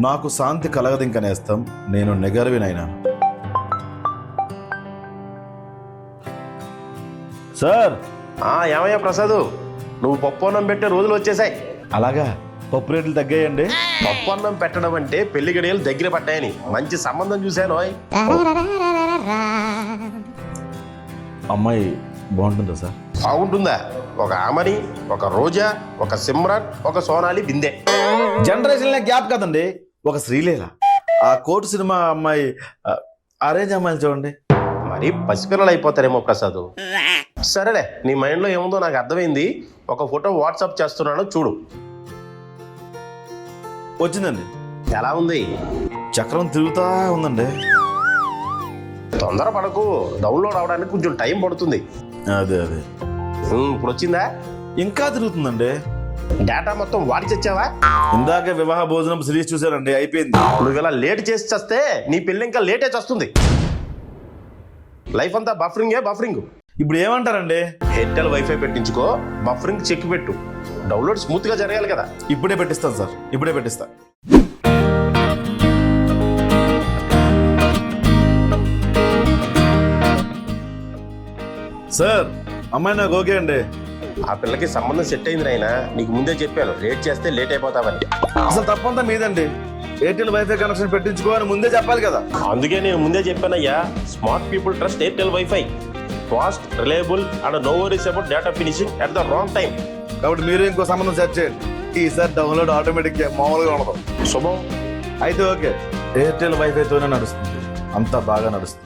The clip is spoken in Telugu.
నాకు శాంతి కలగదింక నేస్తం, నేను నెగరవినైనా. సార్ ఏమయ్యా ప్రసాద్, నువ్వు పప్పు అన్నం పెట్టే రోజులు వచ్చేసాయి. అలాగా, పప్పు రేట్లు తగ్గాయండి. పప్పు అన్నం పెట్టడం అంటే పెళ్లి గడియలు దగ్గర పడ్డాయని మంచి సంబంధం చూశాను. అమ్మాయి బాగుంటుందా సార్? బాగుంటుందా? ఒక ఆమని, ఒక రోజా, ఒక సిమ్రన్, ఒక సోనాలి బిందె. జనరేషన్ గ్యాప్ కదండి, ఒక శ్రీలీల. ఆ కోర్టు సినిమా అమ్మాయి అరేంజ్ అమ్మాయిలు చూడండి. మరి పసిపిల్లలు అయిపోతారేమో ప్రసాద్. సరేలే, నీ మైండ్లో ఏముందో నాకు అర్థమైంది. ఒక ఫోటో వాట్సాప్ చేస్తున్నాను, చూడు. వచ్చిందండి. ఎలా ఉంది? చక్రం తిరుగుతా ఉందండి. తొందర పడకు, డౌన్లోడ్ అవడానికి కొంచెం టైం పడుతుంది. అదే ఇప్పుడు వచ్చిందా? ఇంకా తిరుగుతుందండి. డేటా మొత్తం వాడి చచ్చావా? ఇందాక వివాహ భోజనం సిరీస్ చూసారండి, అయిపోయింది. నువ్వు ఇలా లేట్ చేసి చేస్తే నీ పెళ్ళి ఇంకా లేటే చేస్తుంది. లైఫ్ అంతా బఫరింగ్. ఇప్పుడు ఏమంటారండి? ఎయిర్టెల్ వైఫై పెట్టించుకో, బఫరింగ్ చెక్ పెట్టు. డౌన్లోడ్ స్మూత్ గా జరగాలి కదా. ఇప్పుడే పెట్టిస్తాను సార్, ఇప్పుడే పెట్టిస్తా. సార్, అమ్మాయి నాకు ఓకే అండి. ఆ పిల్లకి సంబంధం సెట్ అయింది నాయనా, నీకు ముందే చెప్పాను లేట్ చేస్తే లేట్ అయిపోతావని. అసలు తప్పంతా మీదండి. ఎయిర్టెల్ వైఫై కనెక్షన్ పెట్టించుకో అని ముందే చెప్పాలి కదా. అందుకే నేను ముందే చెప్పానయ్యా, smart people trust Airtel WiFi. Fast, reliable and no worries about data finishing at the wrong time. కాబట్టి మీరు ఇంకో సంబంధం సెట్ చేయండి. ఈసారి డౌన్లోడ్ ఆటోమేటిక్ మామూలుగా ఉండదు. శుభం. అయితే ఓకే, ఎయిర్టెల్ వైఫైతోనే నడుస్తుంది, అంతా బాగా నడుస్తుంది.